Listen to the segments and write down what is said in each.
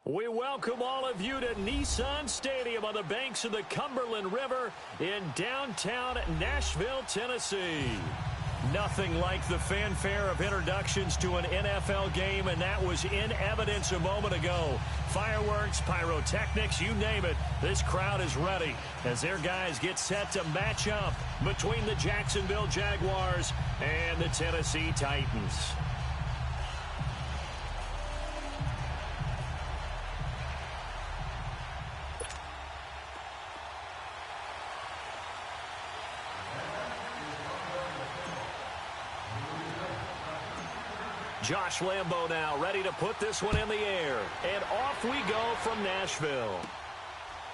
We welcome all of you to Nissan Stadium on the banks of the Cumberland River in downtown Nashville, Tennessee. Nothing like the fanfare of introductions to an NFL game, and that was in evidence a moment ago. Fireworks, pyrotechnics, you name it, this crowd is ready as their guys get set to match up between the Jacksonville Jaguars and the Tennessee Titans. Josh Lambo now ready to put this one in the air. And off we go from Nashville.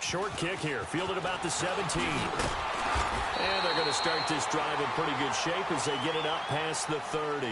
Short kick here, fielded about the 17. And they're going to start this drive in pretty good shape as they get it up past the 30.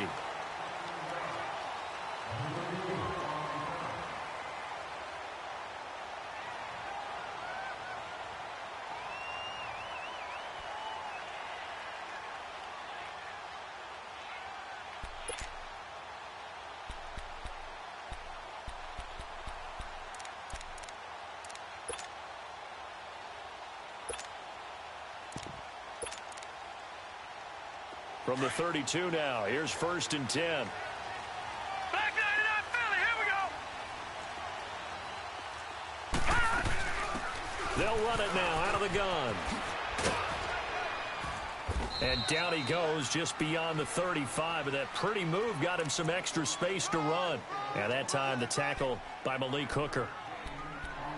From the 32 now, here's 1st and 10. Back 99 Philly, here we go. They'll run it now out of the gun. And down he goes just beyond the 35, and that pretty move got him some extra space to run. And that time the tackle by Malik Hooker.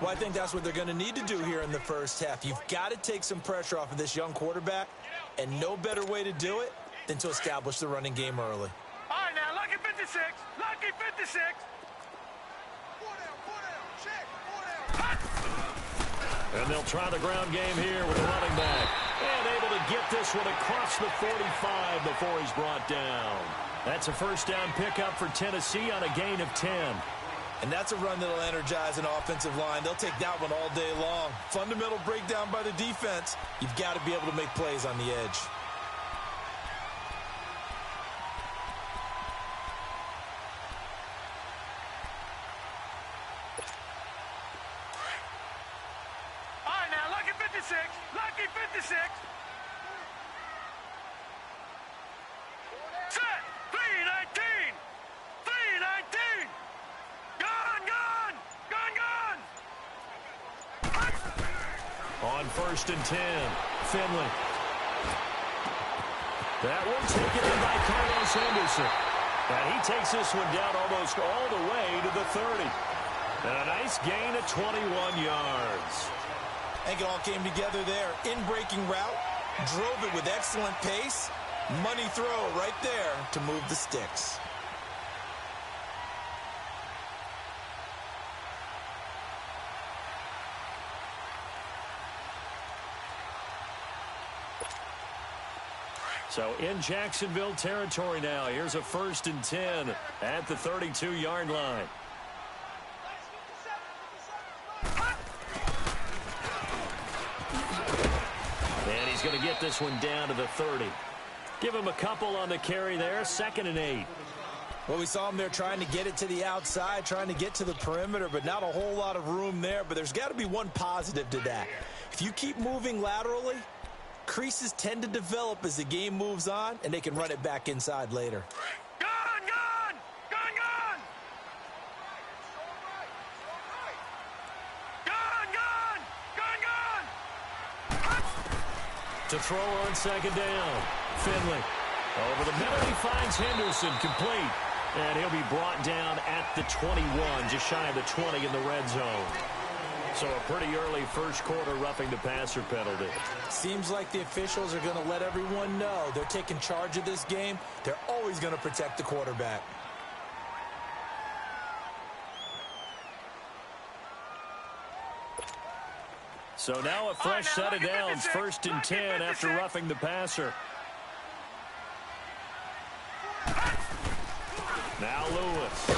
Well, I think that's what they're going to need to do here in the first half. You've got to take some pressure off of this young quarterback, and no better way to do it than to establish the running game early. All right, now, lucky 56. Lucky 56. And they'll try the ground game here with the running back. And able to get this one across the 45 before he's brought down. That's a first down pickup for Tennessee on a gain of 10. And that's a run that'll energize an offensive line. They'll take that one all day long. Fundamental breakdown by the defense. You've got to be able to make plays on the edge. Lucky 56. Set. 319. 319. Gone. On 1st and 10, Finley. That one taken in by Carlos Henderson. And he takes this one down almost all the way to the 30. And a nice gain of 21 yards. I think it all came together there. In-breaking route, drove it with excellent pace. Money throw right there to move the sticks. So in Jacksonville territory now. Here's a 1st and 10 at the 32-yard line. Going to get this one down to the 30. Give him a couple on the carry there. 2nd and 8. Well, we saw him there trying to get it to the outside, trying to get to the perimeter, but not a whole lot of room there. But there's got to be one positive to that. If you keep moving laterally, creases tend to develop as the game moves on, and they can run it back inside later. To throw on 2nd down. Finley. Over the middle, he finds Henderson complete. And he'll be brought down at the 21, just shy of the 20 in the red zone. So a pretty early first quarter roughing the passer penalty. Seems like the officials are going to let everyone know they're taking charge of this game. They're always going to protect the quarterback. So now a fresh set of downs, 1st and 10 after roughing the passer. Now Lewis.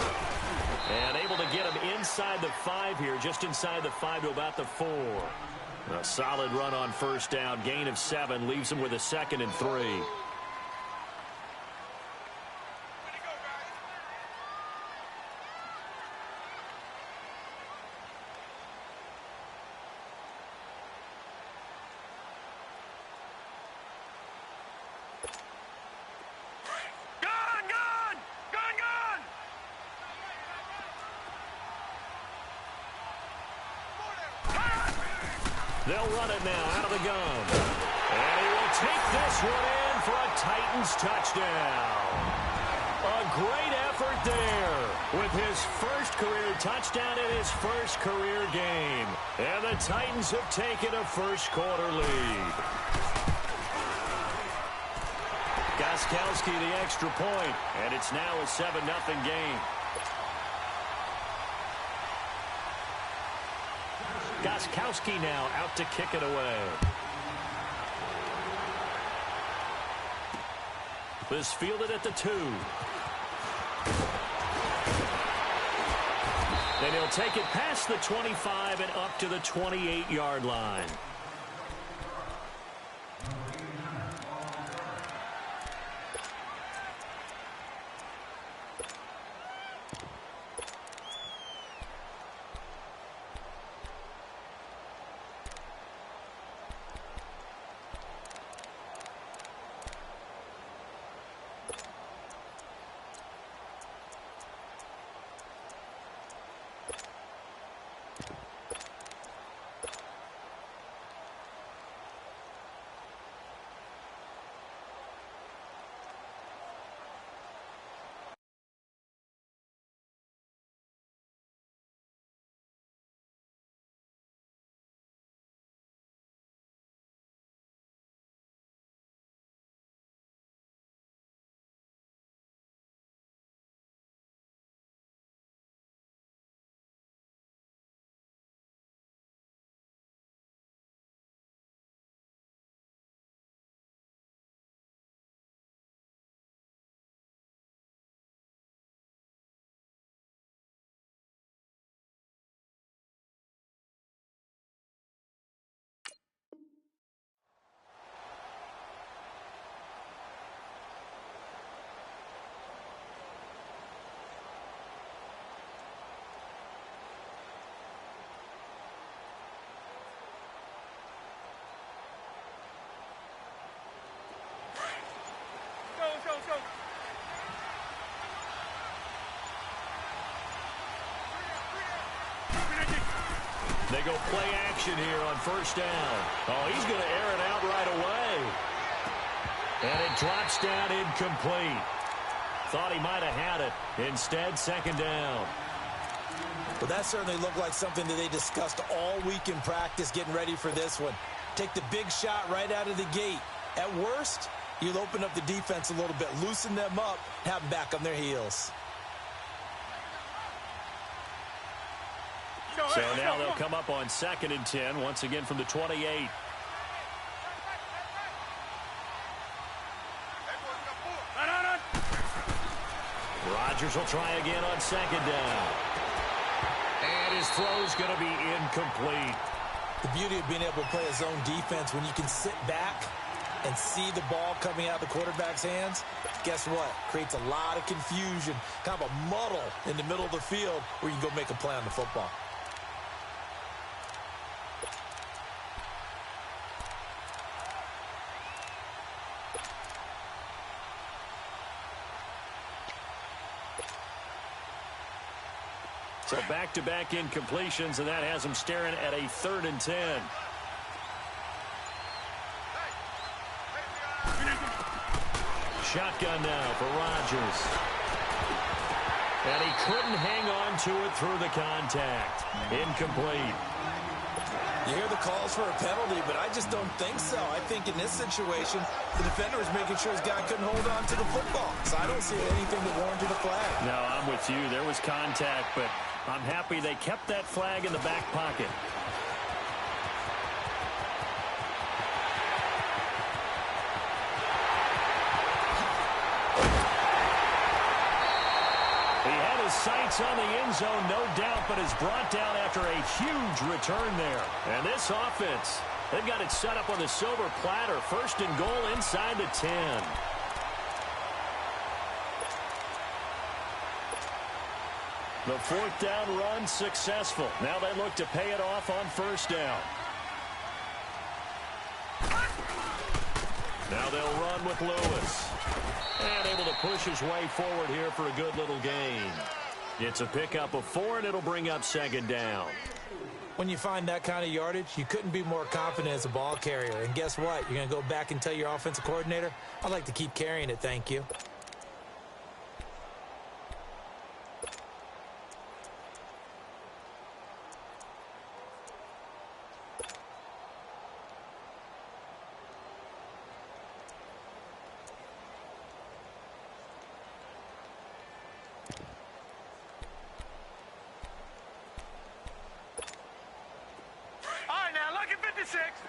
And able to get him inside the 5 here, just inside the 5 to about the 4. A solid run on 1st down, gain of 7, leaves him with a 2nd and 3. They'll run it now out of the gun. And he will take this one in for a Titans touchdown. A great effort there with his first career touchdown in his first career game. And the Titans have taken a first-quarter lead. Gostkowski the extra point, and it's now a 7-0 game. Gostkowski now out to kick it away. This fielded at the 2. And he'll take it past the 25 and up to the 28-yard line. Let's go. They go play action here on first down. Oh, he's going to air it out right away. And it drops down incomplete. Thought he might have had it. Instead, second down. Well, that certainly looked like something that they discussed all week in practice getting ready for this one. Take the big shot right out of the gate. At worst, you'll open up the defense a little bit, loosen them up, have them back on their heels. So now they'll come up on 2nd and 10, once again from the 28. Rodgers will try again on 2nd down. And his throw's going to be incomplete. The beauty of being able to play a zone defense when you can sit back and see the ball coming out of the quarterback's hands, guess what? Creates a lot of confusion, kind of a muddle in the middle of the field where you can go make a play on the football. So back-to-back incompletions, and that has them staring at a 3rd and 10. Shotgun now for Rodgers. And he couldn't hang on to it through the contact. Incomplete. You hear the calls for a penalty, but I just don't think so. I think in this situation, the defender is making sure his guy couldn't hold on to the football. So I don't see anything that warranted a flag. No, I'm with you. There was contact, but I'm happy they kept that flag in the back pocket. He had his sights on the end zone, no doubt, but is brought down after a huge return there. And this offense, they've got it set up on the silver platter. 1st and goal inside the 10. The 4th down run successful. Now they look to pay it off on 1st down. Now they'll run with Lewis. And able to push his way forward here for a good little gain. It's a pickup of 4, and it'll bring up 2nd down. When you find that kind of yardage, you couldn't be more confident as a ball carrier. And guess what? You're going to go back and tell your offensive coordinator, I'd like to keep carrying it, thank you.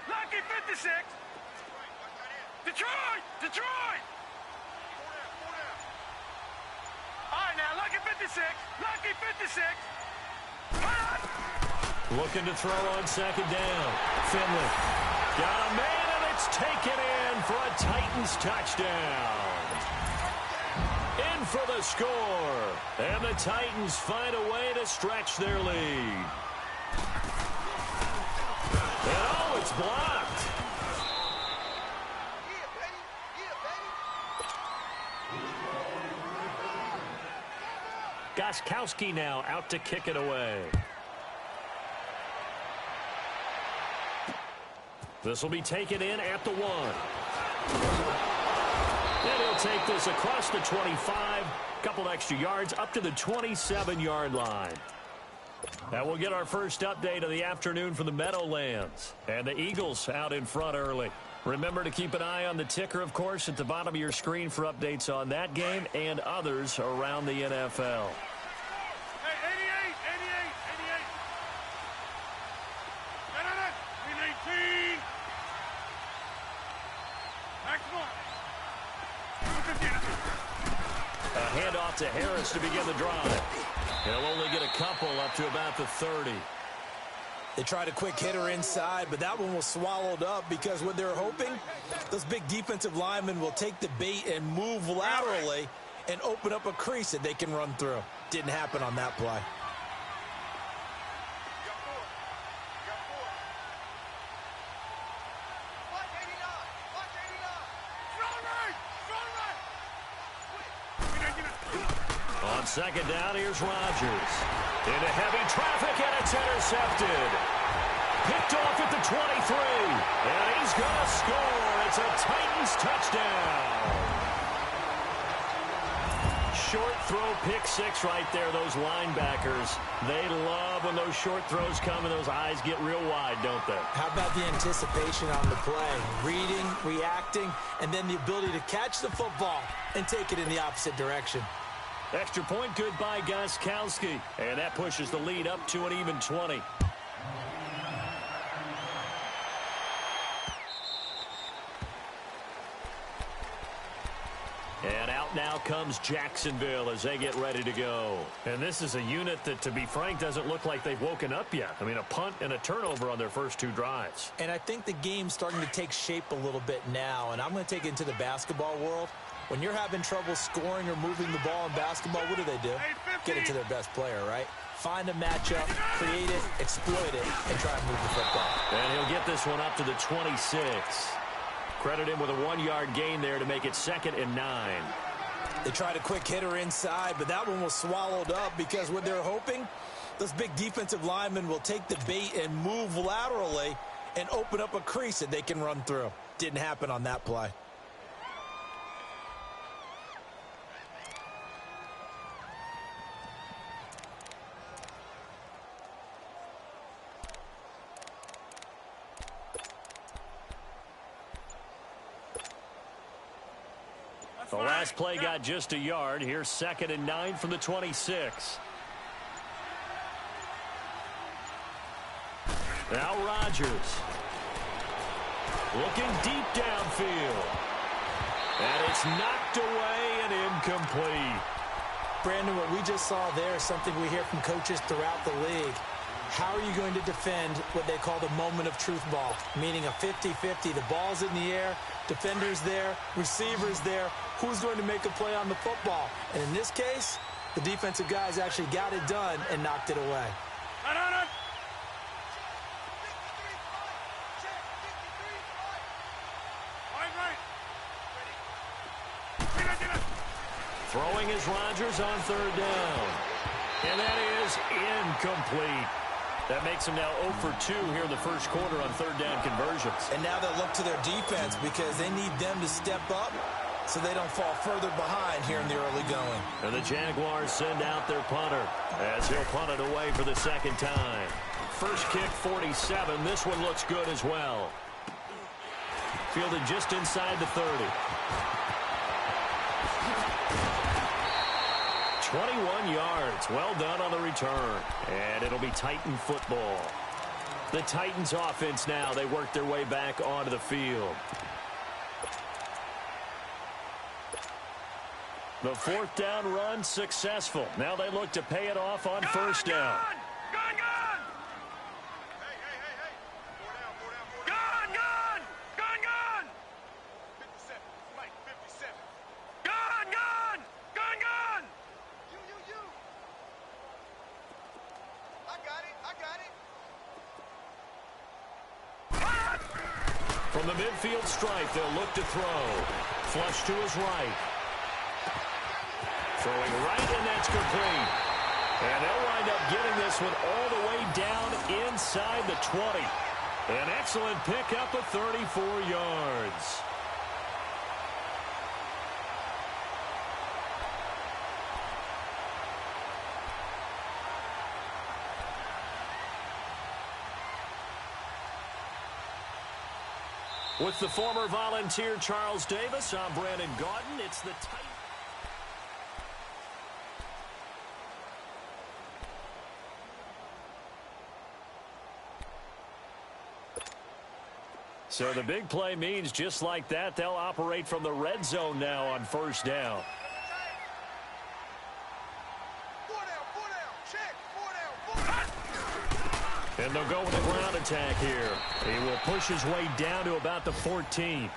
Lucky 56. Detroit! Detroit! All right, now, lucky 56. Lucky 56. Looking to throw on second down. Finley got a man, and it's taken in for a Titans touchdown. In for the score. And the Titans find a way to stretch their lead. And oh, it's blocked. Gostkowski now out to kick it away. This will be taken in at the 1. And he'll take this across the 25. Couple extra yards up to the 27-yard line. Now we'll get our first update of the afternoon from the Meadowlands. And the Eagles out in front early. Remember to keep an eye on the ticker, of course, at the bottom of your screen for updates on that game and others around the NFL. Hey, 88, 88, 88. No, 18. A handoff to Harris to begin the drive. He'll only get a couple up to about the 30. They tried a quick hitter inside, but that one was swallowed up because what they're hoping, those big defensive linemen will take the bait and move laterally and open up a crease that they can run through. Didn't happen on that play. On second down, here's Rodgers. Into heavy traffic, and it's intercepted. Picked off at the 23. And he's going to score. It's a Titans touchdown. Short throw, pick six right there, those linebackers. They love when those short throws come and those eyes get real wide, don't they? How about the anticipation on the play? Reading, reacting, and then the ability to catch the football and take it in the opposite direction. Extra point good by Gostkowski. And that pushes the lead up to an even 20. And out now comes Jacksonville as they get ready to go. And this is a unit that, to be frank, doesn't look like they've woken up yet. I mean, a punt and a turnover on their first two drives. And I think the game's starting to take shape a little bit now. And I'm going to take it into the basketball world. When you're having trouble scoring or moving the ball in basketball, what do? Get it to their best player, right? Find a matchup, create it, exploit it, and try and move the football. And he'll get this one up to the 26. Credit him with a 1-yard gain there to make it 2nd and 9. They tried a quick hitter inside, but that one was swallowed up because what they're hoping, those big defensive linemen will take the bait and move laterally and open up a crease that they can run through. Didn't happen on that play. The last play got just a yard. Here's 2nd and 9 from the 26. Now Rodgers. Looking deep downfield. And it's knocked away and incomplete. Brandon, what we just saw there is something we hear from coaches throughout the league. How are you going to defend what they call the moment of truth ball? Meaning a 50-50. The ball's in the air, defender's there, receiver's there. Who's going to make a play on the football? And in this case, the defensive guys actually got it done and knocked it away. Throwing is Rodgers on 3rd down. And that is incomplete. That makes them now 0 for 2 here in the first quarter on third down conversions. And now they'll look to their defense because they need them to step up so they don't fall further behind here in the early going. And the Jaguars send out their punter as he'll punt it away for the second time. First kick, 47. This one looks good as well. Fielded just inside the 30. 21 yards. Well done on the return. And it'll be Titan football. The Titans offense now. They work their way back onto the field. The fourth down run successful. Now they look to pay it off on first down. From the midfield stripe, they'll look to throw. Flush to his right. Throwing right, and that's complete. And they'll wind up getting this one all the way down inside the 20. An excellent pickup of 34 yards. With the former Volunteer Charles Davis, I'm Brandon Gaudin. It's the Titans. So the big play means just like that, they'll operate from the red zone now on first down. And they'll go with a ground attack here. He will push his way down to about the 14.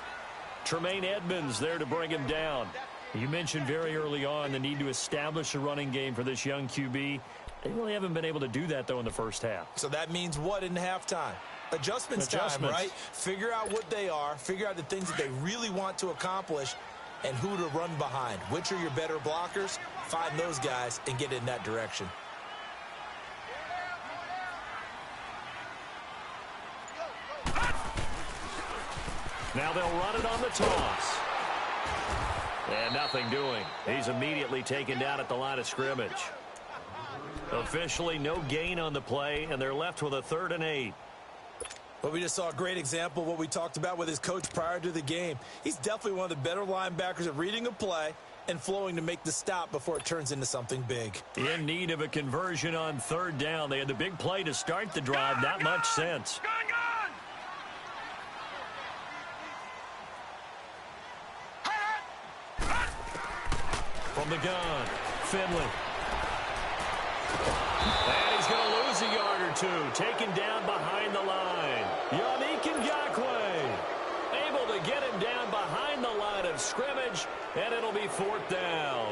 Tremaine Edmonds there to bring him down. You mentioned very early on the need to establish a running game for this young QB. They really haven't been able to do that, though, in the first half. So that means what in halftime? Adjustments time, right? Figure out what they are. Figure out the things that they really want to accomplish and who to run behind. Which are your better blockers? Find those guys and get in that direction. Now they'll run it on the toss. And nothing doing. He's immediately taken down at the line of scrimmage. Officially no gain on the play, and they're left with a 3rd and 8. Well, we just saw a great example of what we talked about with his coach prior to the game. He's definitely one of the better linebackers at reading a play and flowing to make the stop before it turns into something big. In need of a conversion on 3rd down. They had the big play to start the drive. Not much sense. From the gun, Finley. And he's going to lose a yard or two. Taken down behind the line. Yannick Ngakoue able to get him down behind the line of scrimmage, and it'll be 4th down.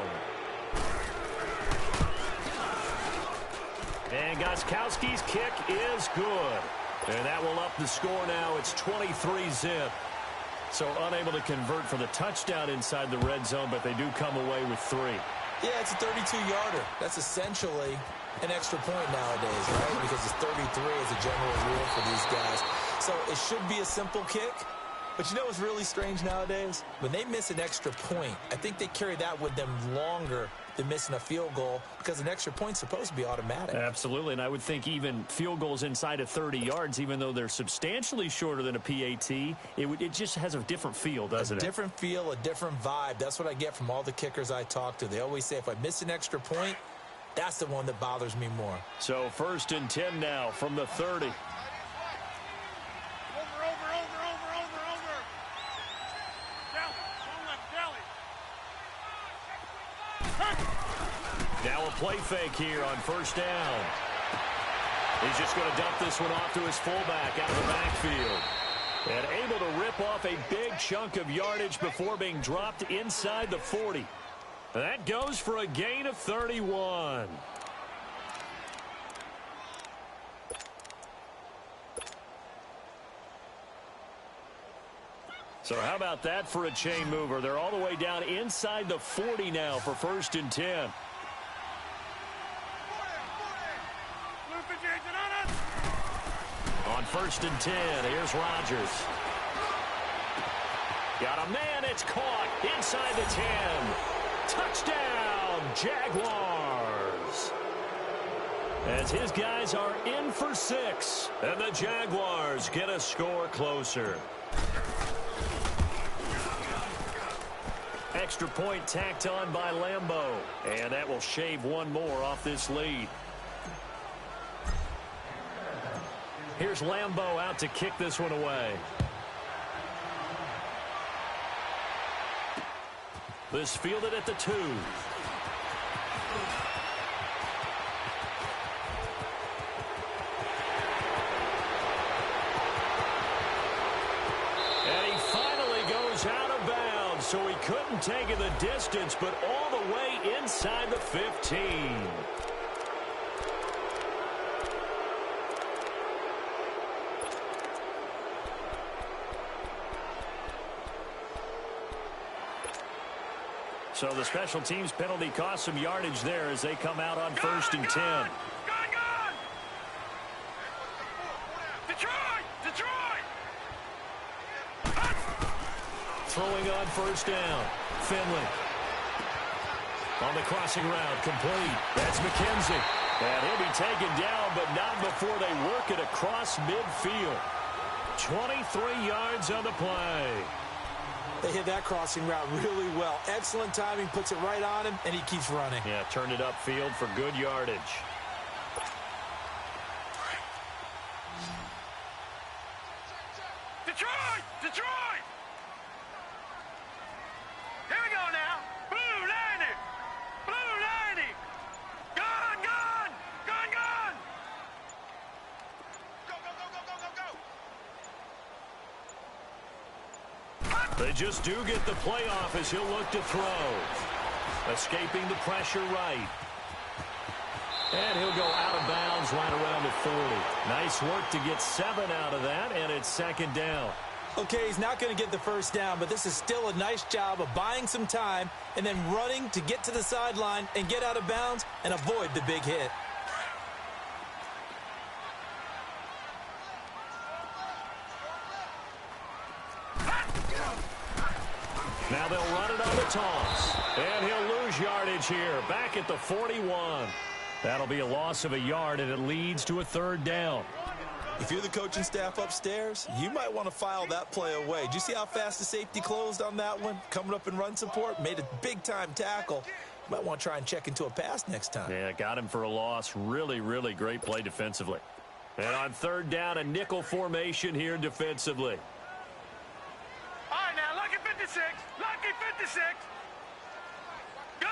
And Gostkowski's kick is good. And that will up the score now. It's 23-zip. So unable to convert for the touchdown inside the red zone, but they do come away with 3. Yeah, it's a 32-yarder. That's essentially an extra point nowadays, right? Because it's 33 as a general rule for these guys. So it should be a simple kick. But you know what's really strange nowadays? When they miss an extra point, I think they carry that with them longer than missing a field goal because an extra point's supposed to be automatic. Absolutely, and I would think even field goals inside of 30 yards, even though they're substantially shorter than a PAT, it just has a different feel, doesn't it? A different feel, a different vibe. That's what I get from all the kickers I talk to. They always say if I miss an extra point, that's the one that bothers me more. So 1st and 10 now from the 30. Now a play fake here on 1st down. He's just going to dump this one off to his fullback out of the backfield. And able to rip off a big chunk of yardage before being dropped inside the 40. That goes for a gain of 31. So how about that for a chain mover? They're all the way down inside the 40 now for 1st and 10. 1st and 10. Here's Rodgers. Got a man. It's caught inside the 10. Touchdown, Jaguars. As his guys are in for 6. And the Jaguars get a score closer. Extra point tacked on by Lambeau. And that will shave one more off this lead. Here's Lambeau out to kick this one away. This fielded at the 2. And he finally goes out of bounds, so he couldn't take it the distance, but all the way inside the 15. So the special teams penalty cost some yardage there as they come out on 1st and 10. Gone! Detroit! Throwing on 1st down. Finley. On the crossing route, complete. That's McKenzie. And he'll be taken down, but not before they work it across midfield. 23 yards on the play. They hit that crossing route really well. Excellent timing, puts it right on him, and he keeps running. Yeah, turned it upfield for good yardage. Detroit! Here we go now. Blue 90! Blue 90! Gone! Go! They just do get the playoff as he'll look to throw. Escaping the pressure right. And he'll go out of bounds right around the 40. Nice work to get 7 out of that, and it's 2nd down. Okay, he's not going to get the 1st down, but this is still a nice job of buying some time and then running to get to the sideline and get out of bounds and avoid the big hit. Now they'll run it on the toss. And he'll lose yardage here, back at the 41. That'll be a loss of a yard, and it leads to a 3rd down. If you're the coaching staff upstairs, you might want to file that play away. Did you see how fast the safety closed on that one? Coming up in run support, made a big-time tackle. You might want to try and check into a pass next time. Yeah, got him for a loss. Really, really great play defensively. And on 3rd down, a nickel formation here defensively. All right, now, lucky 56. Lucky 56. Gone!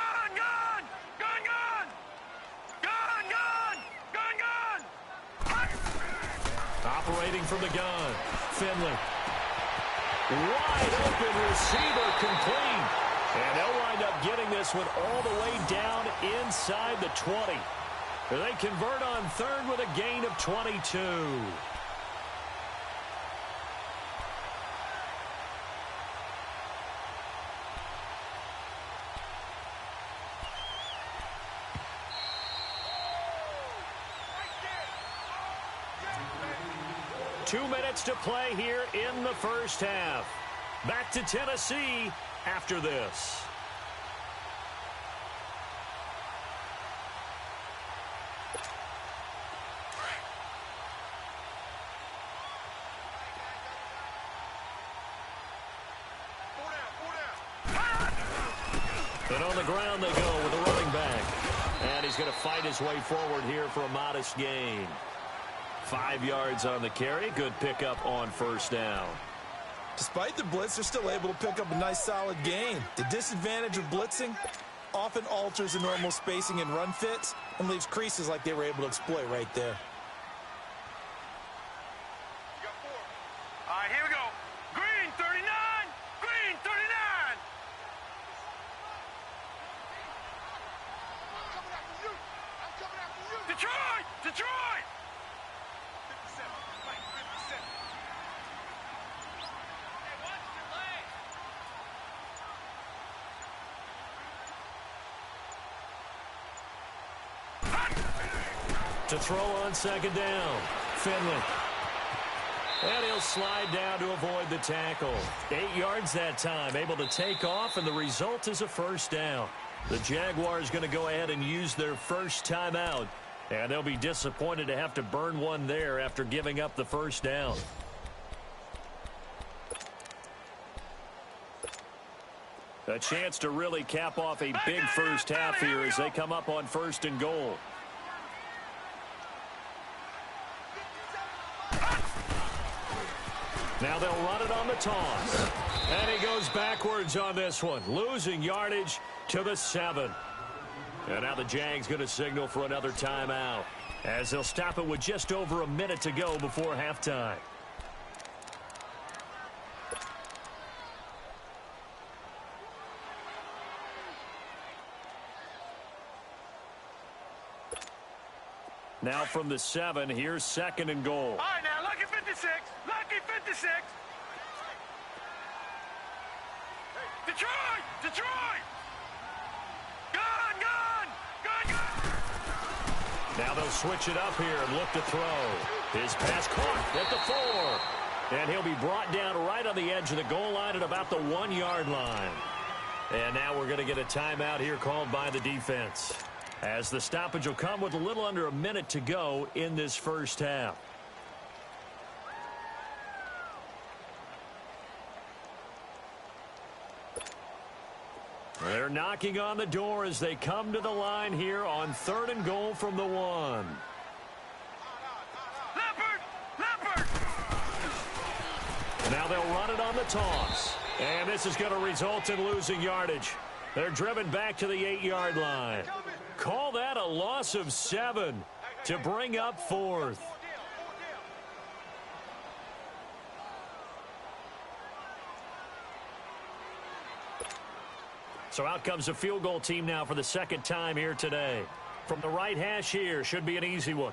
Operating from the gun. Finley. Wide open receiver complete. And they'll wind up getting this one all the way down inside the 20. They convert on 3rd with a gain of 22. Two minutes to play here in the 1st half. Back to Tennessee after this. And on the ground they go with a running back. And he's going to fight his way forward here for a modest gain. 5 yards on the carry. Good pickup on 1st down. Despite the blitz, they're still able to pick up a nice solid gain. The disadvantage of blitzing often alters the normal spacing and run fits and leaves creases like they were able to exploit right there. All right, here we go. Green 39. Green 39. Detroit! Detroit! 57. 57. To throw on 2nd down. Finley. And he'll slide down to avoid the tackle. 8 yards that time, able to take off, and the result is a first down. The Jaguars going to go ahead and use their first timeout, and they'll be disappointed to have to burn one there after giving up the first down. A chance to really cap off a big first half here as they come up on 1st and goal. Now they'll run it on the toss. And he goes backwards on this one, losing yardage to the 7. And now the Jags going to signal for another timeout as they'll stop it with just over a minute to go before halftime. Now from the 7, here's 2nd and goal. All right, now, lucky 56. Lucky 56. Detroit! Detroit! Gun! Gun! Gun! Gun! Now they'll switch it up here and look to throw. His pass caught at the 4. And he'll be brought down right on the edge of the goal line at about the 1-yard line. And now we're going to get a timeout here called by the defense, as the stoppage will come with a little under a minute to go in this first half. They're knocking on the door as they come to the line here on 3rd and goal from the 1. Leopard! Leopard! Now they'll run it on the toss. And this is going to result in losing yardage. They're driven back to the 8-yard line. Call that a loss of 7 to bring up 4th. So out comes a field goal team now for the 2nd time here today. From the right hash here, should be an easy one.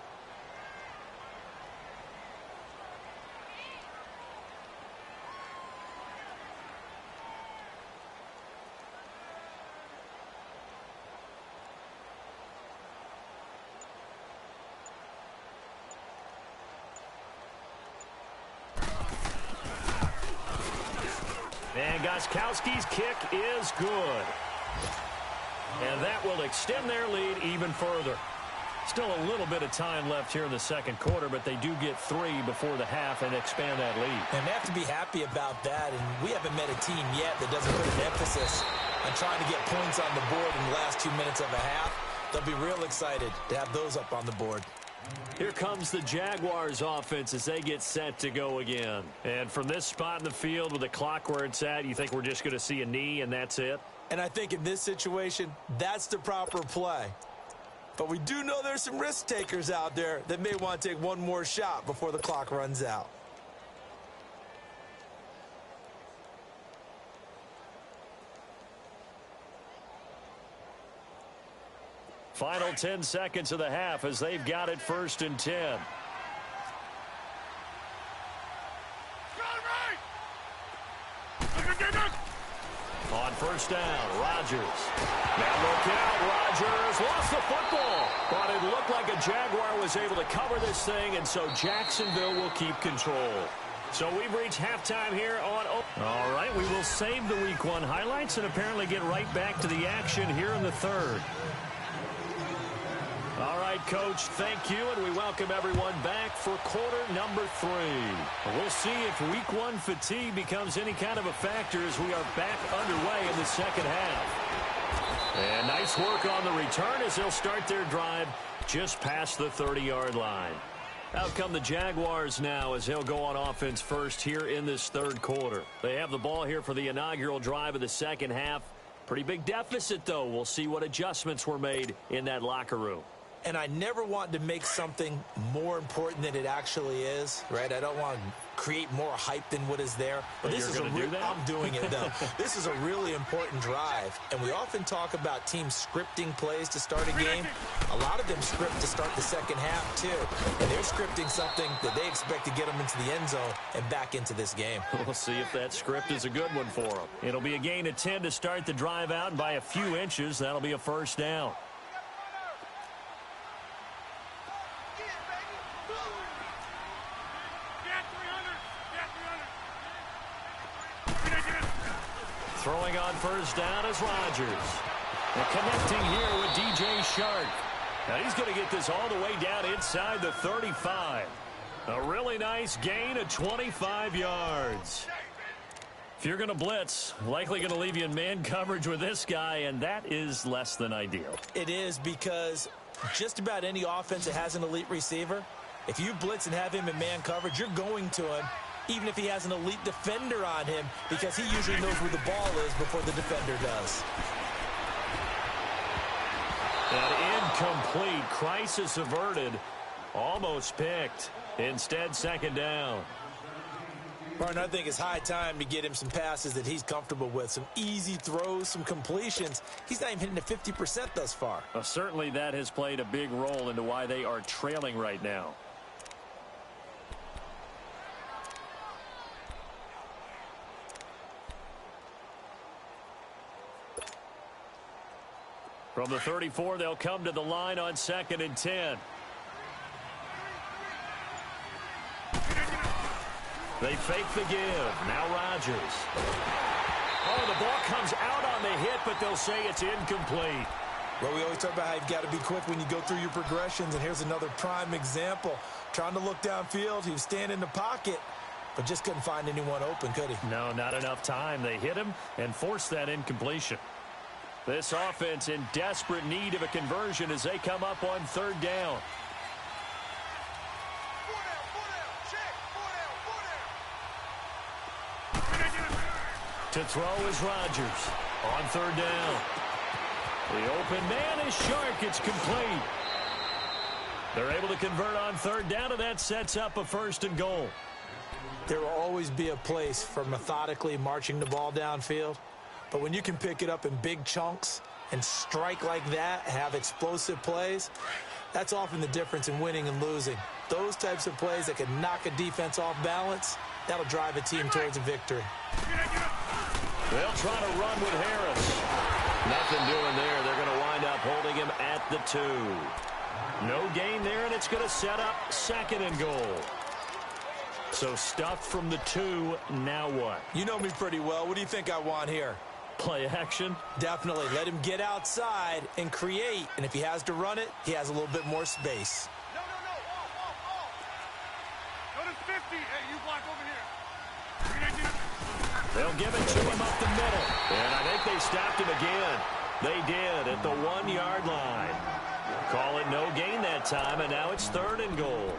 And Gostkowski's kick is good. And that will extend their lead even further. Still a little bit of time left here in the 2nd quarter, but they do get 3 before the half and expand that lead. And they have to be happy about that, and we haven't met a team yet that doesn't put an emphasis on trying to get points on the board in the last 2 minutes of a half. They'll be real excited to have those up on the board. Here comes the Jaguars offense as they get set to go again. And from this spot in the field with the clock where it's at, you think we're just going to see a knee and that's it? And I think in this situation, that's the proper play. But we do know there's some risk takers out there that may want to take one more shot before the clock runs out. Final 10 seconds of the half as they've got it 1st and 10. On 1st down, Rodgers. Now look out, Rodgers lost the football. But it looked like a Jaguar was able to cover this thing, and so Jacksonville will keep control. So we've reached halftime here on... All right, we will save the Week 1 highlights and apparently get right back to the action here in the 3rd. All right, Coach, thank you, and we welcome everyone back for quarter number 3. We'll see if Week 1 fatigue becomes any kind of a factor as we are back underway in the 2nd half. And nice work on the return as they'll start their drive just past the 30-yard line. Out come the Jaguars now as they'll go on offense first here in this 3rd quarter. They have the ball here for the inaugural drive of the 2nd half. Pretty big deficit, though. We'll see what adjustments were made in that locker room. And I never want to make something more important than it actually is, right? I don't want to create more hype than what is there. But this is I'm doing it, though. This is a really important drive. And we often talk about teams scripting plays to start a game. A lot of them script to start the 2nd half, too. And they're scripting something that they expect to get them into the end zone and back into this game. We'll see if that script is a good one for them. It'll be a gain of 10 to start the drive out, and by a few inches, that'll be a 1st down. Throwing on first down is Rodgers. And connecting here with DJ Shark. Now he's going to get this all the way down inside the 35. A really nice gain of 25 yards. If you're going to blitz, likely going to leave you in man coverage with this guy, and that is less than ideal. It is, because just about any offense that has an elite receiver, if you blitz and have him in man coverage, you're going to him, even if he has an elite defender on him, because he usually knows where the ball is before the defender does. An incomplete. Crisis averted. Almost picked. Instead, second down. Martin, I think it's high time to get him some passes that he's comfortable with. Some easy throws, some completions. He's not even hitting the 50% thus far. Well, certainly that has played a big role into why they are trailing right now. From the 34, they'll come to the line on 2nd and 10. They fake the give. Now Rodgers. Oh, the ball comes out on the hit, but they'll say it's incomplete. Well, we always talk about how you've got to be quick when you go through your progressions, and here's another prime example. Trying to look downfield, he was standing in the pocket, but just couldn't find anyone open, could he? No, not enough time. They hit him and forced that incompletion. This offense in desperate need of a conversion as they come up on 3rd down. To throw is Rodgers on 3rd down. The open man is Shark. It's complete. They're able to convert on 3rd down, and that sets up a 1st and goal. There will always be a place for methodically marching the ball downfield. But when you can pick it up in big chunks and strike like that, have explosive plays, that's often the difference in winning and losing. Those types of plays that can knock a defense off balance, that'll drive a team towards a victory. They'll try to run with Harris. Nothing doing there. They're going to wind up holding him at the 2. No gain there, and it's going to set up 2nd and goal. So stuffed from the 2, now what? You know me pretty well. What do you think I want here? Play action? Definitely. Let him get outside and create. And if he has to run it, he has a little bit more space. No. Go to 50. Hey, you block over here. They'll give it to him up the middle. And I think they stopped him again. They did at the 1-yard line. Call it no gain that time, and now it's 3rd and goal.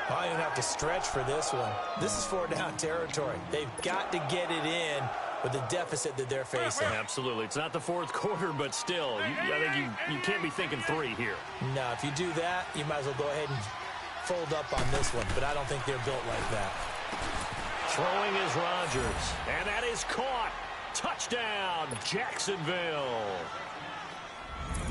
I don't even have to stretch for this one. This is 4-down territory. They've got to get it in with the deficit that they're facing. Absolutely. It's not the 4th quarter, but still, I think you can't be thinking 3 here. No, if you do that, you might as well go ahead and fold up on this one, but I don't think they're built like that. Throwing is Rodgers, and that is caught. Touchdown, Jacksonville.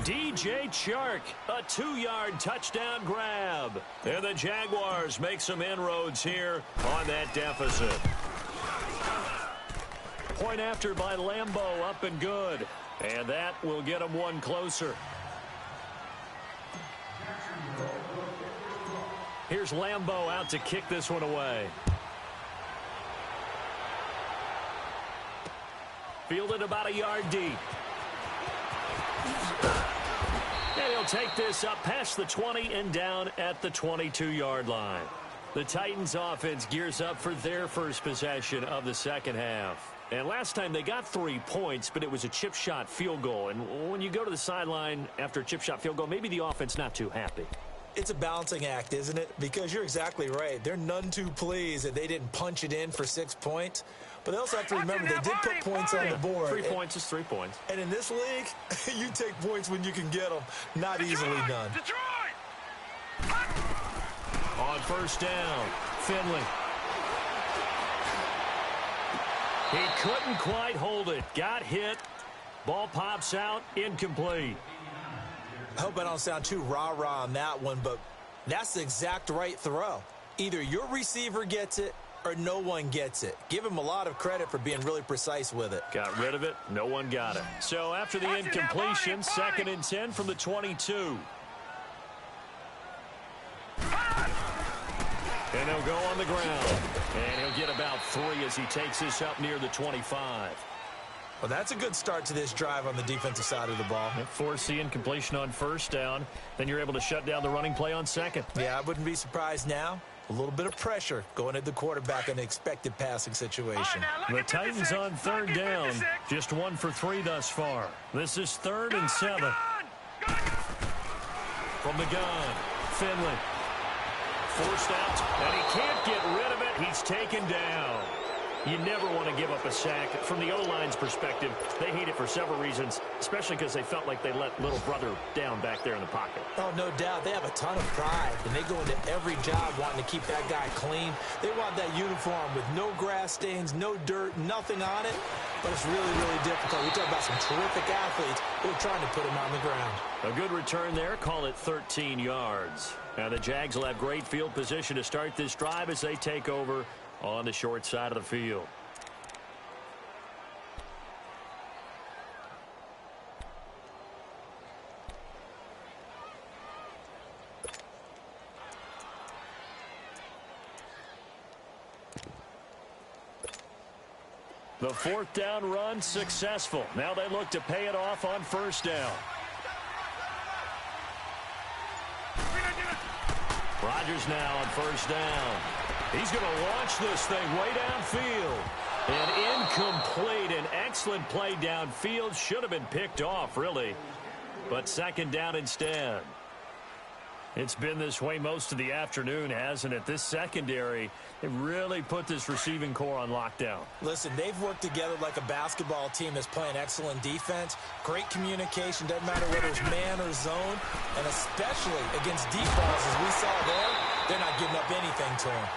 DJ Chark, a 2-yard touchdown grab. And the Jaguars make some inroads here on that deficit. Point after by Lambeau, up and good. And that will get them one closer. Here's Lambeau out to kick this one away. Fielded about a yard deep. And he'll take this up past the 20 and down at the 22-yard line. The Titans offense gears up for their first possession of the 2nd half. And last time they got 3 points, but it was a chip shot field goal. And when you go to the sideline after a chip shot field goal, maybe the offense not too happy. It's a balancing act, isn't it? Because you're exactly right. They're none too pleased that they didn't punch it in for 6 points. But they also have to remember they did put points on the board. 3 points is 3 points. And in this league, you take points when you can get them. Not easily done. On first down, Finley. He couldn't quite hold it. Got hit. Ball pops out. Incomplete. I hope I don't sound too rah-rah on that one, but that's the exact right throw. Either your receiver gets it or no one gets it. Give him a lot of credit for being really precise with it. Got rid of it. No one got it. So after the incompletion, 2nd and 10 from the 22. And he'll go on the ground. And he'll get about 3 as he takes this up near the 25. Well, that's a good start to this drive on the defensive side of the ball. Force the incompletion on first down. Then you're able to shut down the running play on second. Yeah, I wouldn't be surprised now. A little bit of pressure going at the quarterback in an expected passing situation. The Titans on third down. Just 1 for 3 thus far. This is 3rd and 7. From the gun, Finley. Forced out, and he can't get rid of it. He's taken down. You never want to give up a sack. From the O-line's perspective, they hate it for several reasons, especially because they felt like they let little brother down back there in the pocket. Oh, no doubt. They have a ton of pride, and they go into every job wanting to keep that guy clean. They want that uniform with no grass stains, no dirt, nothing on it. But it's really, really difficult. We talk about some terrific athletes who are trying to put him on the ground. A good return there. Call it 13 yards. Now the Jags will have great field position to start this drive as they take over on the short side of the field. The 4th down run successful. Now they look to pay it off on first down. Rodgers now on first down. He's going to launch this thing way downfield. And incomplete. An excellent play downfield. Should have been picked off, really. But second down instead. It's been this way most of the afternoon, hasn't it? This secondary, they really put this receiving core on lockdown. Listen, they've worked together like a basketball team that's playing excellent defense. Great communication, doesn't matter whether it's man or zone. And especially against deep balls, as we saw there, they're not giving up anything to them.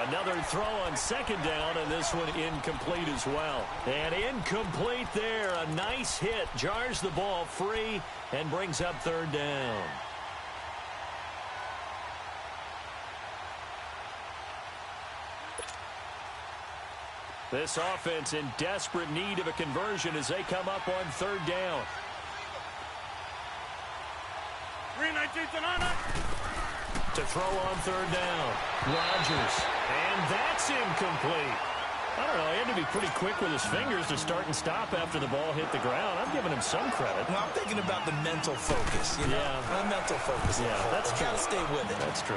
Another throw on second down, and this one incomplete as well. And incomplete there. A nice hit. Jars the ball free and brings up third down. This offense in desperate need of a conversion as they come up on third down. 3-19 to throw on third down. Rodgers. And that's incomplete. I don't know. He had to be pretty quick with his fingers to start and stop after the ball hit the ground. I'm giving him some credit. Well, I'm thinking about the mental focus. You know? Yeah. The mental focus. Yeah, that's true. Got to stay with it. That's true.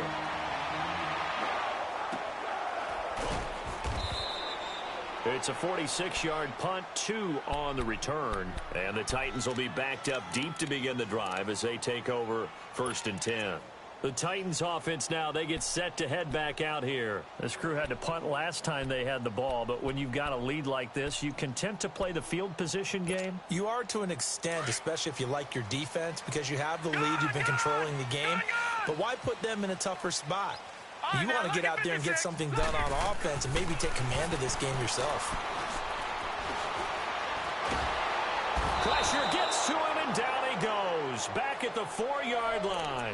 It's a 46-yard punt, 2 on the return. And the Titans will be backed up deep to begin the drive as they take over 1st and 10. The Titans offense now, they get set to head back out here. This crew had to punt last time they had the ball, but when you've got a lead like this, you content to play the field position game? You are to an extent, especially if you like your defense, because you have the lead, you've been controlling the game. But why put them in a tougher spot? You want to get out there and get something done on offense and maybe take command of this game yourself. Pressure gets to him, and down he goes. Back at the 4-yard line.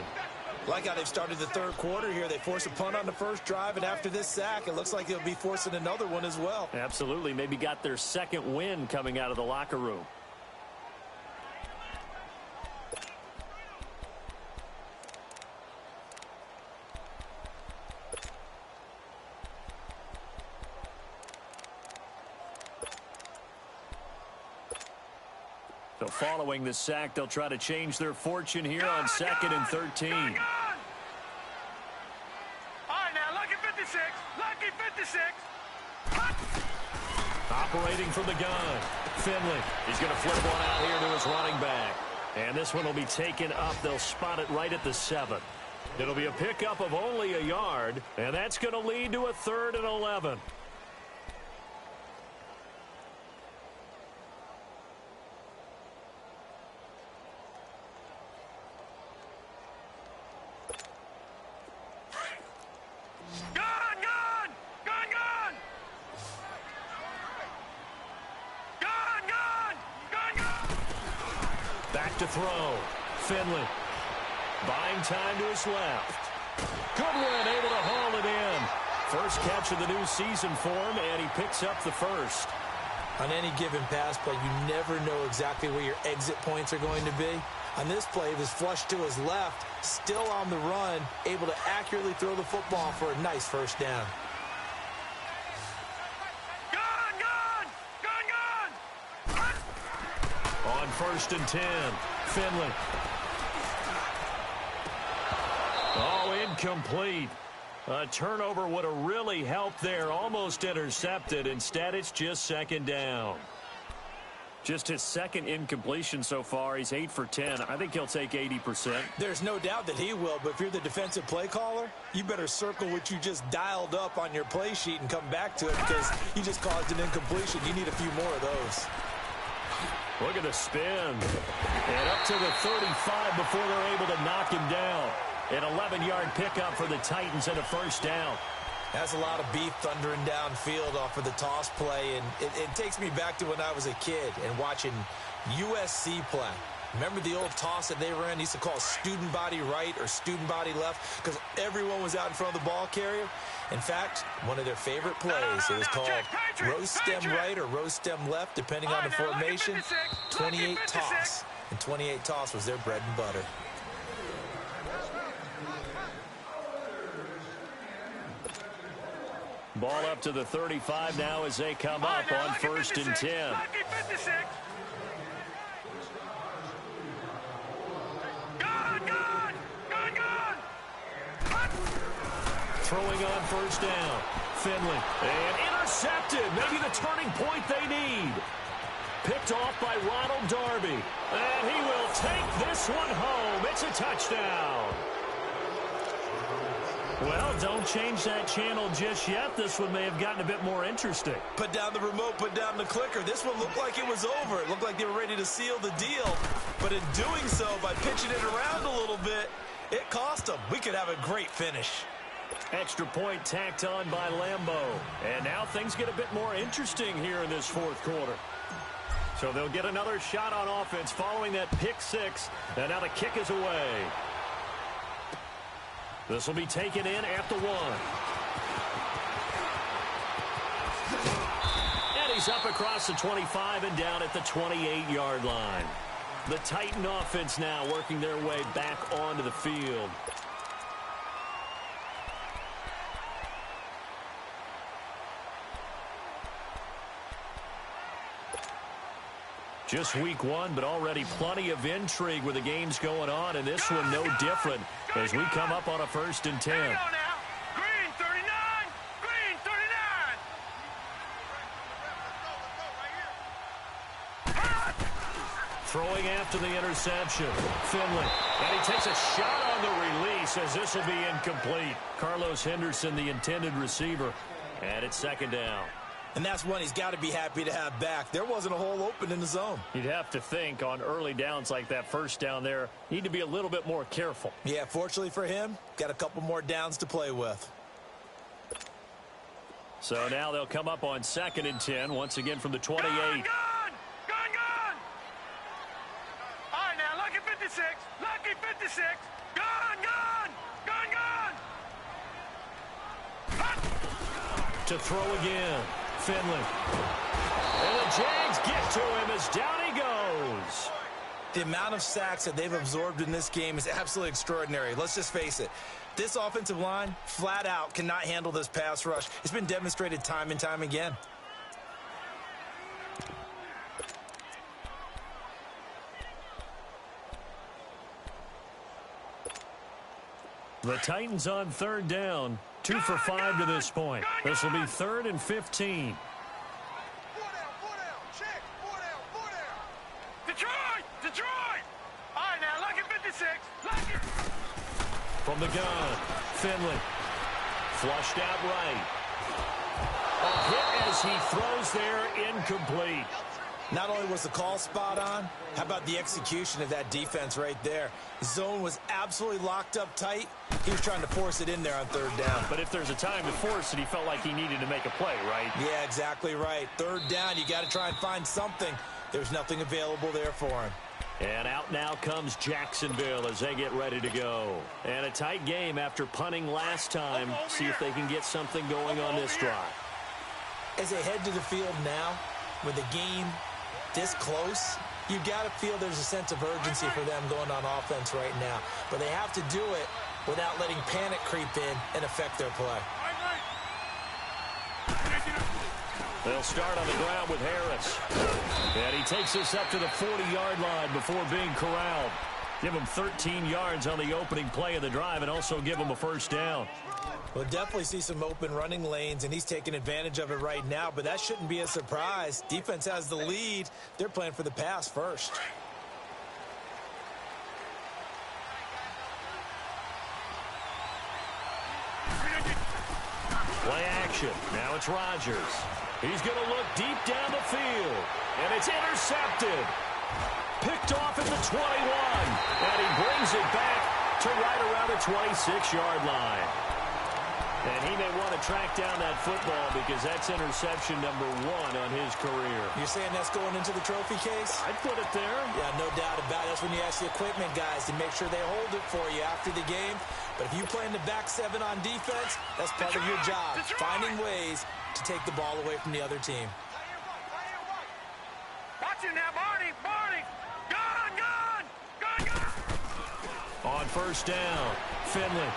Like how they've started the third quarter here. They force a punt on the first drive, and after this sack, it looks like they'll be forcing another one as well. Absolutely. Maybe got their second win coming out of the locker room. So following the sack, they'll try to change their fortune here on 2nd and 13. All right, now, lucky 56. Lucky 56. Operating from the gun. Finley. He's going to flip one out here to his running back. And this one will be taken up. They'll spot it right at the 7. It'll be a pickup of only a yard, and that's going to lead to a 3rd and 11. To throw. Finley. Buying time to his left. Goodwin able to haul it in. First catch of the new season for him, and he picks up the first. On any given pass play, you never know exactly where your exit points are going to be. On this play, it was flushed to his left, still on the run, able to accurately throw the football for a nice first down. first and 10. Finley. Oh, incomplete. A turnover would have really helped there. Almost intercepted. Instead, it's just second down. Just his second incompletion so far. He's 8 for 10. I think he'll take 80%. There's no doubt that he will, but if you're the defensive play caller, you better circle what you just dialed up on your play sheet and come back to it because you just caused an incompletion. You need a few more of those. Look at the spin. And up to the 35 before they're able to knock him down. An 11-yard pickup for the Titans and a first down. That's a lot of beef thundering downfield off of the toss play, and it takes me back to when I was a kid and watching USC play. Remember the old toss that they ran? They used to call student body right or student body left because everyone was out in front of the ball carrier. In fact, one of their favorite plays, it was called rose stem right or rose stem left, depending on the formation, 28 toss. And 28 toss was their bread and butter. Ball up to the 35 now as they come up on first and 10. Throwing on first down. Finley. And intercepted. Maybe the turning point they need. Picked off by Ronald Darby. And he will take this one home. It's a touchdown. Well, don't change that channel just yet. This one may have gotten a bit more interesting. Put down the remote, put down the clicker. This one looked like it was over. It looked like they were ready to seal the deal. But in doing so, by pitching it around a little bit, it cost them. We could have a great finish. Extra point tacked on by Lambeau. And now things get a bit more interesting here in this fourth quarter. So they'll get another shot on offense following that pick six. And now the kick is away. This will be taken in at the 1. And he's up across the 25 and down at the 28-yard line. The Titan offense now working their way back onto the field. Just week 1, but already plenty of intrigue with the games going on, and this one no different as we come up on a first and 10. Green 39, green 39. Throwing after the interception. Finley. And he takes a shot on the release as this will be incomplete. Carlos Henderson, the intended receiver. And it's second down. And that's one he's got to be happy to have back. There wasn't a hole open in the zone. You'd have to think on early downs like that first down there, need to be a little bit more careful. Yeah, fortunately for him, got a couple more downs to play with. So now they'll come up on second and 10, once again from the 28. Gone! All right, now, lucky 56. Lucky 56. Gone! To throw again. Finley. And the Jags get to him as down he goes. The amount of sacks that they've absorbed in this game is absolutely extraordinary. Let's just face it. This offensive line, flat out, cannot handle this pass rush. It's been demonstrated time and time again. The Titans on third down. 2 for 5 to this point. This will be 3rd and 15. Detroit! All right, now, lucky 56. Lucky. From the gun, Finley. Flushed out right. A hit as he throws there, incomplete. Not only was the call spot on, how about the execution of that defense right there? The zone was absolutely locked up tight. He was trying to force it in there on third down. But if there's a time to force it, he felt like he needed to make a play, right? Yeah, exactly right. Third down, you got to try and find something. There's nothing available there for him. And out now comes Jacksonville as they get ready to go. And a tight game after punting last time. See if they can get something going on this drive. As they head to the field now, with the game this close, you got to feel there's a sense of urgency for them going on offense right now. But they have to do it without letting panic creep in and affect their play. They'll start on the ground with Harris. And he takes us up to the 40-yard line before being corralled. Give him 13 yards on the opening play of the drive and also give him a first down. We'll definitely see some open running lanes, and he's taking advantage of it right now, but that shouldn't be a surprise. Defense has the lead. They're playing for the pass first. Play action. Now it's Rodgers. He's going to look deep down the field, and it's intercepted. Picked off at the 21, and he brings it back to right around the 26-yard line. And he may want to track down that football because that's interception number 1 on his career. You're saying that's going into the trophy case? I'd put it there. Yeah, no doubt about it. That's when you ask the equipment guys to make sure they hold it for you after the game. But if you play in the back 7 on defense, that's part of your job, finding ways to take the ball away from the other team. Watch it now, Barney. Gun. On first down, Finley.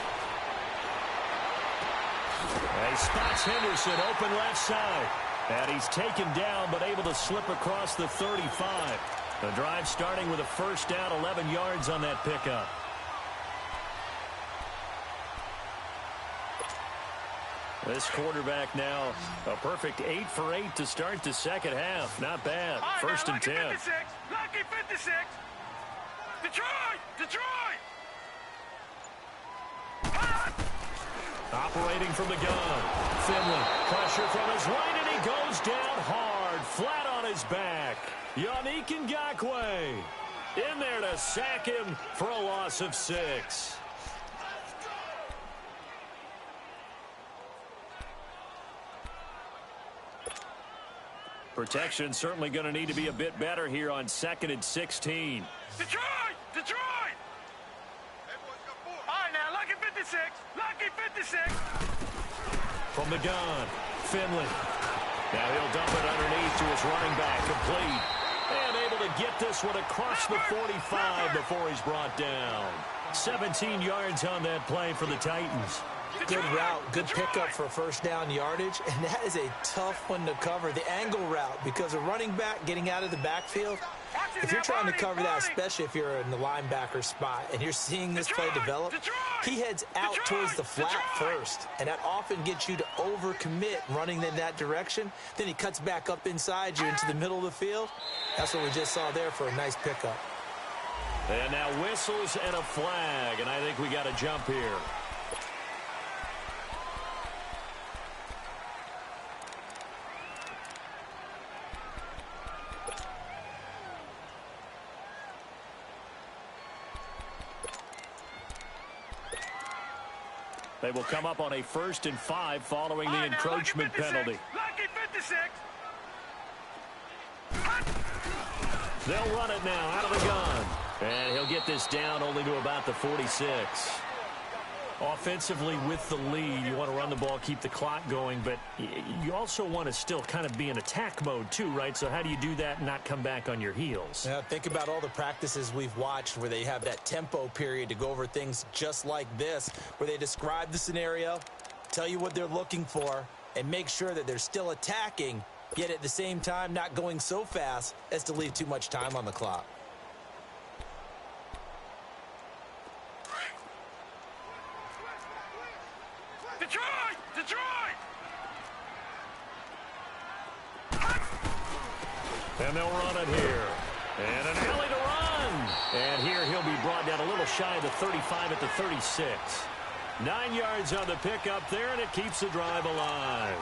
He spots Henderson open left side. And he's taken down but able to slip across the 35. The drive starting with a first down, 11 yards on that pickup. This quarterback now a perfect 8 for 8 to start the second half. Not bad. Right, first now, and 10. Lucky 56. Detroit. Operating from the gun. Finley, pressure from his right, and he goes down hard, flat on his back. Yannick Ngakoue in there to sack him for a loss of 6. Protection certainly going to need to be a bit better here on 2nd and 16. Detroit! All right, now, Lucky 56. From the gun, Finley. Now he'll dump it underneath to his running back, complete. And able to get this one across the 45 before he's brought down. 17 yards on that play for the Titans. Good route, good pickup for first down yardage, and that is a tough one to cover. The angle route, because a running back getting out of the backfield, if you're trying to cover that, especially if you're in the linebacker spot and you're seeing this play develop, he heads out towards the flat first, and that often gets you to overcommit running in that direction. Then he cuts back up inside you into the middle of the field. That's what we just saw there for a nice pickup. And now whistles and a flag, and I think we got a jump here. They will come up on a 1st and 5 following the encroachment penalty. Lucky 56. They'll run it now out of the gun. And he'll get this down only to about the 46. Offensively with the lead, you want to run the ball, keep the clock going, but you also want to still kind of be in attack mode too, right? So how do you do that and not come back on your heels? Yeah, think about all the practices we've watched where they have that tempo period to go over things just like this, where they describe the scenario, tell you what they're looking for, and make sure that they're still attacking, yet at the same time not going so fast as to leave too much time on the clock. Detroit! And they'll run it here. And an alley to run. And here he'll be brought down a little shy of the 35 at the 36. 9 yards on the pickup there, and it keeps the drive alive.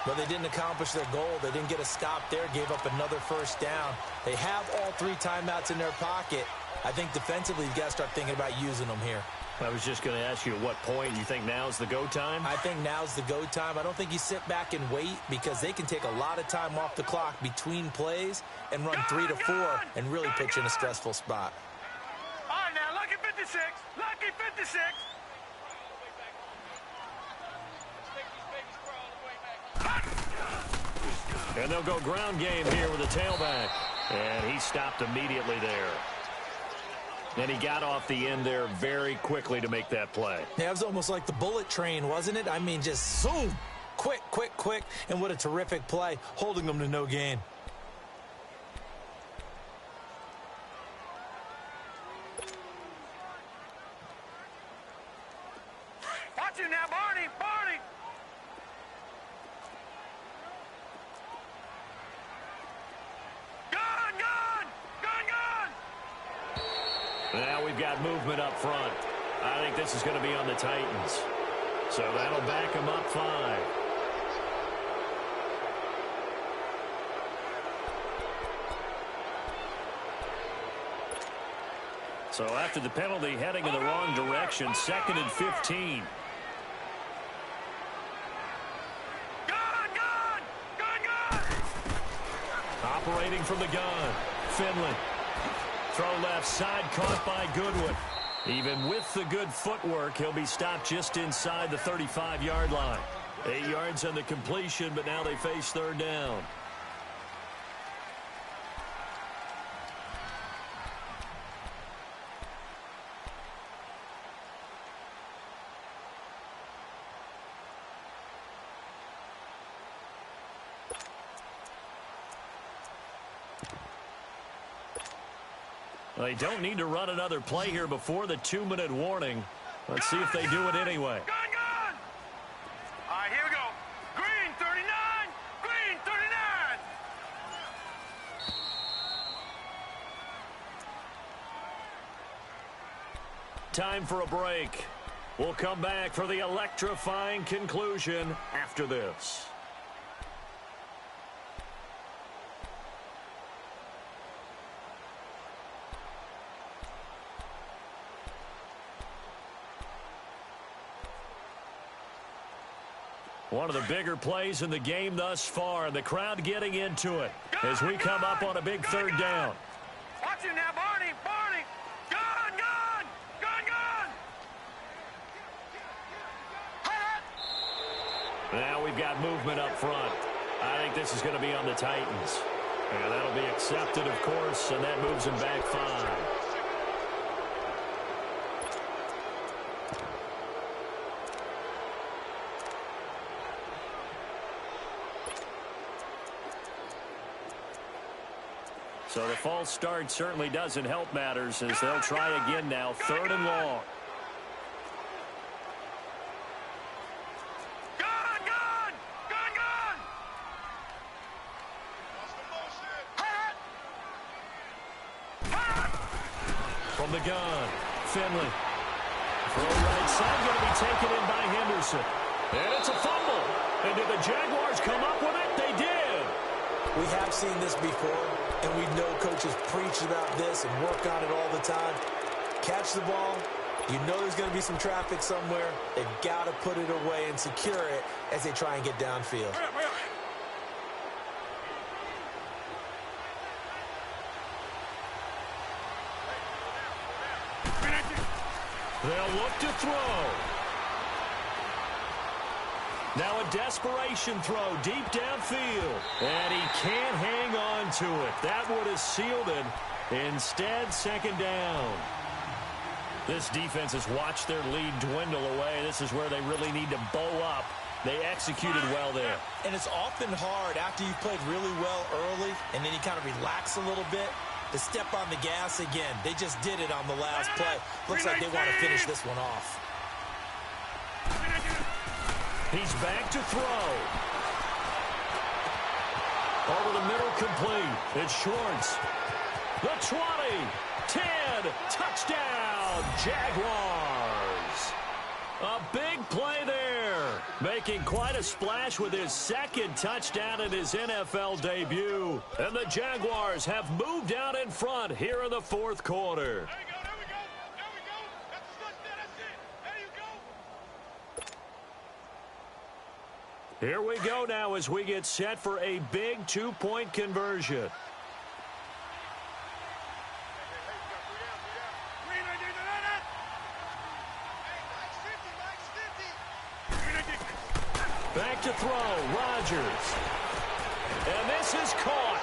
But they didn't accomplish their goal. They didn't get a stop there, gave up another first down. They have all 3 timeouts in their pocket. I think defensively you've got to start thinking about using them here. I was just going to ask you at what point you think now's the go time? I think now's the go time. I don't think you sit back and wait because they can take a lot of time off the clock between plays and run 3 to 4 and really put you in a stressful spot. All right, now, Lucky 56. Lucky 56. And they'll go ground game here with a tailback. And he stopped immediately there. And he got off the end there very quickly to make that play. Yeah, it was almost like the bullet train, wasn't it? I mean, just zoom, Quick, and what a terrific play, holding them to no gain. Watch it now, Barney! Gun! Now we've got movement up front. I think this is going to be on the Titans. So that'll back them up 5. So after the penalty, heading in the wrong direction, 2nd and 15. Gun! Operating from the gun, Finley. Throw left side, caught by Goodwin. Even with the good footwork, he'll be stopped just inside the 35-yard line. 8 yards on the completion, but now they face 3rd down. They don't need to run another play here before the 2-minute warning. Let's see if they do it anyway. Gun! All right, here we go. Green 39! Green 39! Time for a break. We'll come back for the electrifying conclusion after this. One of the bigger plays in the game thus far, and the crowd getting into it as we come up on a big 3rd down. Watch it now, Barney! Gun! Now we've got movement up front. I think this is going to be on the Titans. And that'll be accepted, of course, and that moves them back 5. So the false start certainly doesn't help matters as they'll try again now, 3rd and long. Gun! From the gun, Finley. Throw right side, going to be taken in by Henderson. And it's a fumble. And did the Jaguars come up with it? They did. We have seen this before, and we know coaches preach about this and work on it all the time. Catch the ball. You know there's going to be some traffic somewhere. They've got to put it away and secure it as they try and get downfield. They'll look to throw. Now a desperation throw deep downfield. And he can't hang on to it. That would have sealed it. Instead, 2nd down. This defense has watched their lead dwindle away. This is where they really need to bow up. They executed well there. And it's often hard after you've played really well early and then you kind of relax a little bit to step on the gas again. They just did it on the last play. Looks like they want to finish this one off. He's back to throw. Over the middle, complete. It's Schwartz. The 20, 10, touchdown, Jaguars. A big play there, making quite a splash with his 2nd touchdown in his NFL debut. And the Jaguars have moved out in front here in the 4th quarter. Here we go now as we get set for a big 2-point conversion. Back to throw, Rodgers. And this is caught.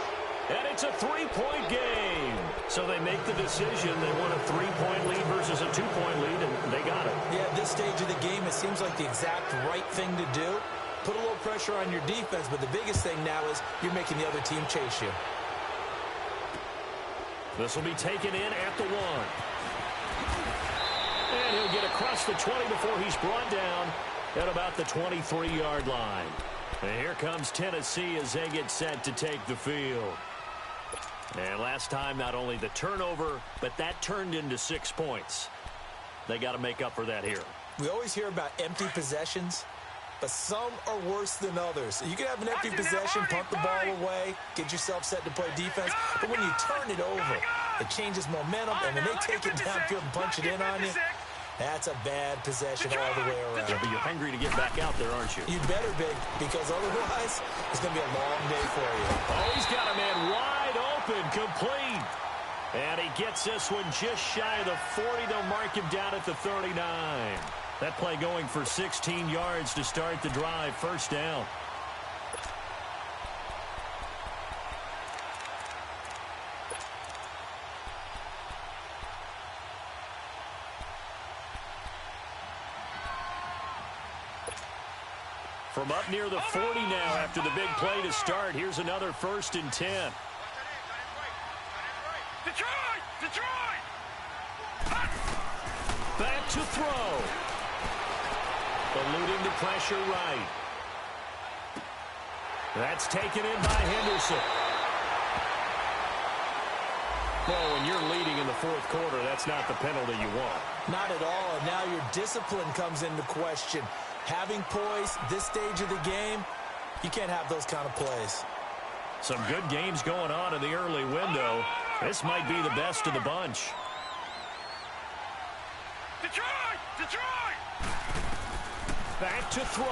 And it's a 3-point game. So they make the decision. They want a 3-point lead versus a 2-point lead, and they got it. Yeah, at this stage of the game, it seems like the exact right thing to do. put a little pressure on your defense, but the biggest thing now is you're making the other team chase you. This will be taken in at the 1. And he'll get across the 20 before he's brought down at about the 23-yard line. And here comes Tennessee as they get set to take the field. And last time, not only the turnover, but that turned into 6 points. They got to make up for that here. We always hear about empty possessions, but some are worse than others. You can have an empty possession, punt the ball away, get yourself set to play defense, but when you turn it over, it changes momentum, and when they take it downfield and punch it in on you, that's a bad possession all the way around. Yeah, but you're hungry to get back out there, aren't you? You better be, because otherwise, it's going to be a long day for you. Oh, he's got a man wide open, complete. And he gets this one just shy of the 40. They'll mark him down at the 39. That play going for 16 yards to start the drive. First down. From up near the 40 now after the big play to start. Here's another 1st and 10. Detroit! Detroit! Back to throw. Eluding the pressure right. That's taken in by Henderson. Well, when you're leading in the 4th quarter, that's not the penalty you want. Not at all, and now your discipline comes into question. Having poise this stage of the game, you can't have those kind of plays. Some good games going on in the early window. This might be the best of the bunch. Detroit! Detroit! Back to throw.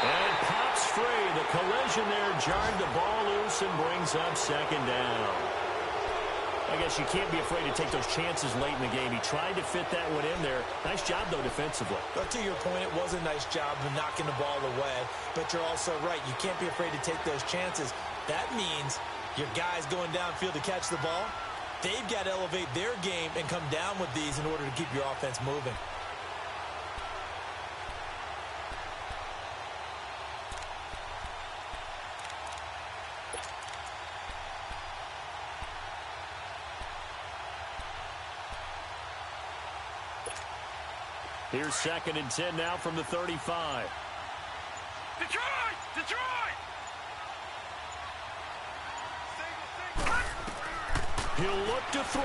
And it pops free. The collision there jarred the ball loose and brings up 2nd down. I guess you can't be afraid to take those chances late in the game. He tried to fit that one in there. Nice job, though, defensively. But to your point, it was a nice job of knocking the ball away. But you're also right. You can't be afraid to take those chances. That means your guys going downfield to catch the ball, they've got to elevate their game and come down with these in order to keep your offense moving. Here's 2nd and 10 now from the 35. Detroit! Detroit! He'll look to throw.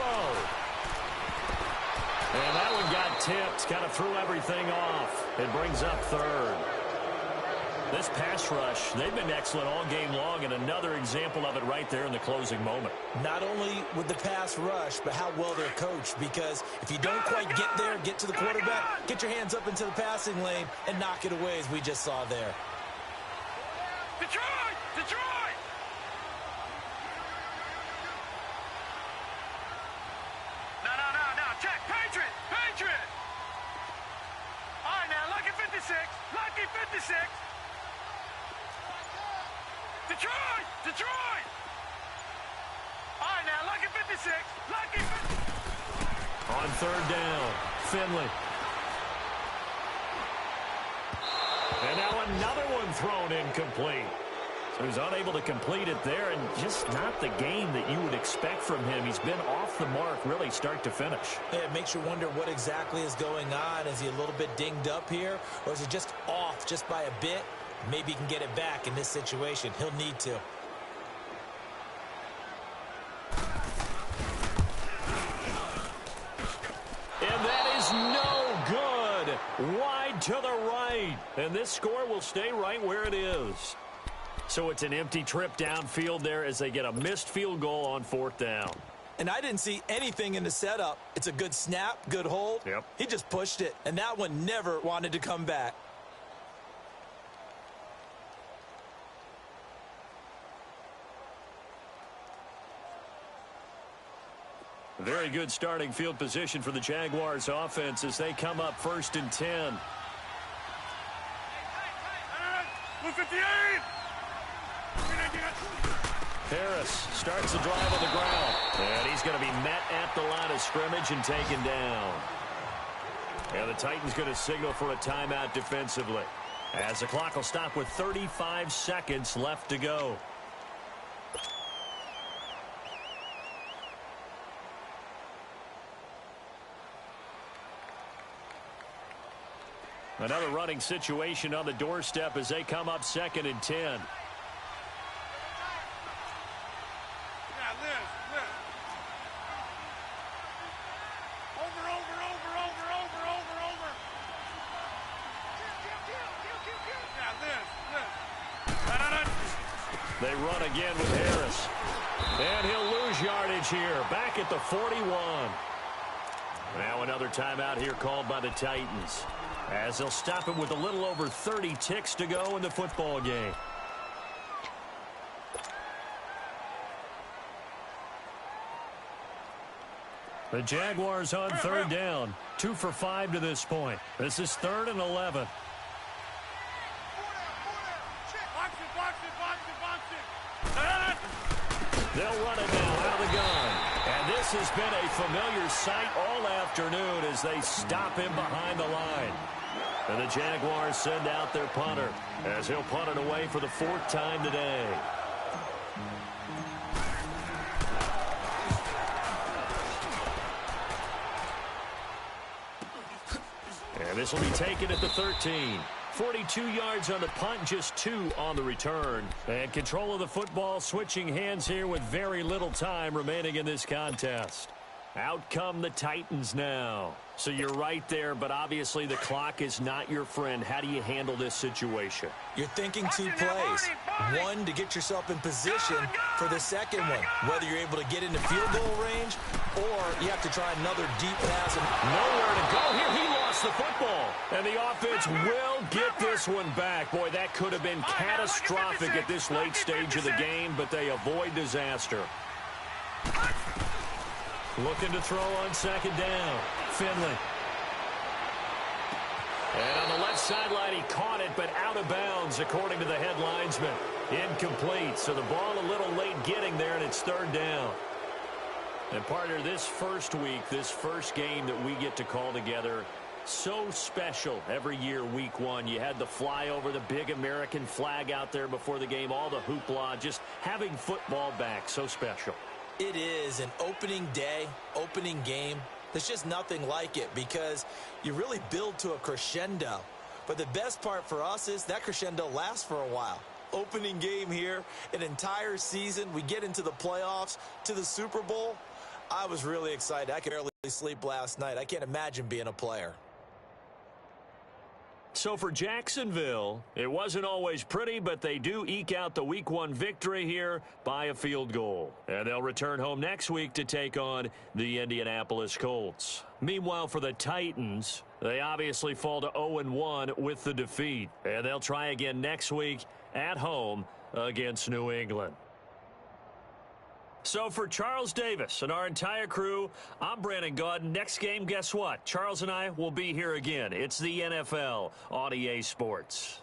And that one got tipped. Kind of threw everything off. It brings up 3rd. This pass rush, they've been excellent all game long, and another example of it right there in the closing moment. Not only with the pass rush, but how well they're coached, because if you don't quite get there, get to the quarterback, get your hands up into the passing lane and knock it away, as we just saw there. Detroit! Detroit! No. Check. Patriot! Patriot! All right, now, lucky 56. Lucky 56. Detroit! Detroit! All right, now, lucky 56. Lucky 56. On 3rd down, Finley. And now another one thrown incomplete. So he's unable to complete it there, and just not the game that you would expect from him. He's been off the mark really start to finish. Yeah, it makes you wonder what exactly is going on. Is he a little bit dinged up here, or is he just off just by a bit? Maybe he can get it back in this situation. He'll need to. And that is no good. Wide to the right. And this score will stay right where it is. So it's an empty trip downfield there as they get a missed field goal on 4th down. And I didn't see anything in the setup. It's a good snap, good hold. Yep. He just pushed it, and that one never wanted to come back. Very good starting field position for the Jaguars offense as they come up 1st and 10. 158! Harris starts the drive on the ground. And he's going to be met at the line of scrimmage and taken down. And the Titans going to signal for a timeout defensively, as the clock will stop with 35 seconds left to go. Another running situation on the doorstep as they come up 2nd and 10. Yeah, Liz. Over. Yeah, Liz. They run again with Harris. And he'll lose yardage here. Back at the 41. Now another timeout here called by the Titans, as they'll stop it with a little over 30 ticks to go in the football game. The Jaguars on 3rd down. 2 for 5 to this point. This is 3rd and 11. They'll run it now out of the gun. And this has been a familiar sight all afternoon as they stop him behind the line. And the Jaguars send out their punter, as he'll punt it away for the 4th time today. And this will be taken at the 13. 42 yards on the punt, just 2 on the return. And control of the football switching hands here with very little time remaining in this contest. Out come the Titans now. So you're right there, but obviously the clock is not your friend. How do you handle this situation? You're thinking 2 plays. 1 to get yourself in position for the second one, whether you're able to get into field goal range or you have to try another deep pass. Nowhere to go here. He lost the football. And the offense will get this one back. Boy, that could have been catastrophic at this late stage of the game, but they avoid disaster. Looking to throw on 2nd down. Finley. And on the left sideline, he caught it, but out of bounds, according to the head linesman. Incomplete. So the ball a little late getting there, and it's 3rd down. And partner, this first week, this first game that we get to call together, so special every year, week 1. You had the flyover, the big American flag out there before the game, all the hoopla, just having football back, so special. It is an opening day, opening game. There's just nothing like it because you really build to a crescendo. But the best part for us is that crescendo lasts for a while. Opening game here, an entire season. We get into the playoffs, to the Super Bowl. I was really excited. I could barely sleep last night. I can't imagine being a player. So for Jacksonville, it wasn't always pretty, but they do eke out the Week 1 victory here by a field goal. And they'll return home next week to take on the Indianapolis Colts. Meanwhile, for the Titans, they obviously fall to 0-1 with the defeat. And they'll try again next week at home against New England. So for Charles Davis and our entire crew, I'm Brandon Gaudin. Next game, guess what? Charles and I will be here again. It's the NFL on EA Sports.